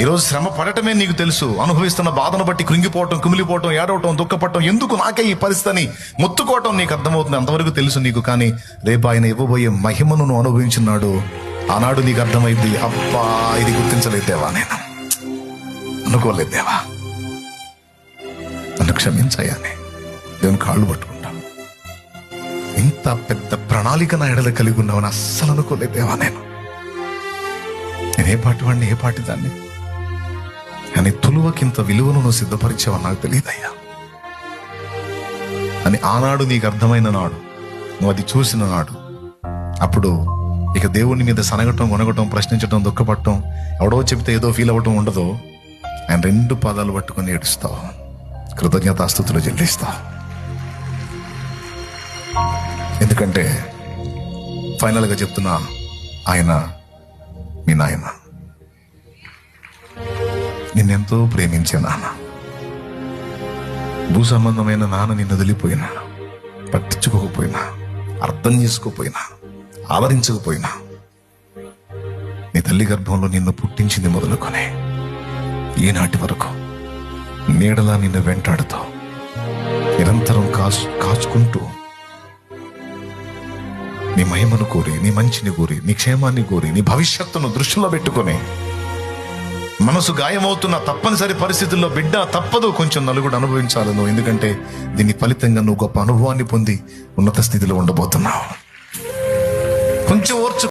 ఈరోజు శ్రమ పడటమే నీకు తెలుసు. అనుభవిస్తున్న బాధను బట్టి కృంగిపోవటం, కుమిలిపోవటం, ఏడవటం, దుఃఖపడటం, ఎందుకు నాకే ఈ పరిస్థితిని మొత్తుకోవటం నీకు అర్థమవుతుంది. అంతవరకు తెలుసు నీకు. కానీ రేపు ఆయన ఇవ్వబోయే మహిమను నువ్వు అనుభవించున్నాడు. ఆనాడు నీకు అర్థమైంది, అబ్బా ఇది గుర్తించలేదు దేవా, నేను అనుకోలేదు దేవా, నన్ను క్షమించయ్యానే. దేవుని కాళ్ళు పట్టుకుంటాను. ఇంత పెద్ద ప్రణాళిక నా ఎడల కలిగి ఉన్నావని అస్సలు అనుకోలేదు దేవా. నేను ఏ పాటి వాడిని, ఏ పాటి దాన్ని, కానీ తులువకింత విలువను నువ్వు సిద్ధపరిచావని నాకు తెలియదయ్యా అని ఆనాడు నీకు అర్థమైన నాడు, నువ్వు అది చూసిన నాడు, అప్పుడు ఇక దేవుని మీద సనగటం, కొనగటం, ప్రశ్నించటం, దుఃఖపడటం, ఎవడో చెప్తే ఏదో ఫీల్ అవ్వటం ఉండదు. ఆయన 2 పాదాలు పట్టుకొని ఏడుస్తావు, కృతజ్ఞతాస్తుతులు చెల్లిస్తావు. ఎందుకంటే ఫైనల్గా చెప్తున్నా, ఆయన మీ నాయన, నిన్నెంతో ప్రేమించే నాన్న. భూ సంబంధమైన నాన్న నిన్ను వదిలిపోయినా, పట్టించుకోకపోయినా, అర్థం చేసుకోపోయినా, ఆదరించకపోయినా, నీ తల్లి గర్భంలో నిన్ను పుట్టించింది మొదలుకొని ఈనాటి వరకు నీడలా నిన్ను వెంటాడుతూ నిరంతరం కాచుకుంటూ నీ మహిమను కోరి, నీ మంచిని కోరి, నీ క్షేమాన్ని కోరి, నీ భవిష్యత్తును దృష్టిలో పెట్టుకొని, మనసు గాయమవుతున్న తప్పనిసరి పరిస్థితుల్లో బిడ్డ తప్పదు, కొంచెం నలుగుడు అనుభవించాలి నువ్వు. ఎందుకంటే దీని ఫలితంగా నువ్వు గొప్ప అనుభవాన్ని పొంది ఉన్నత స్థితిలో ఉండబోతున్నావు. కొంచెం ఓర్చు.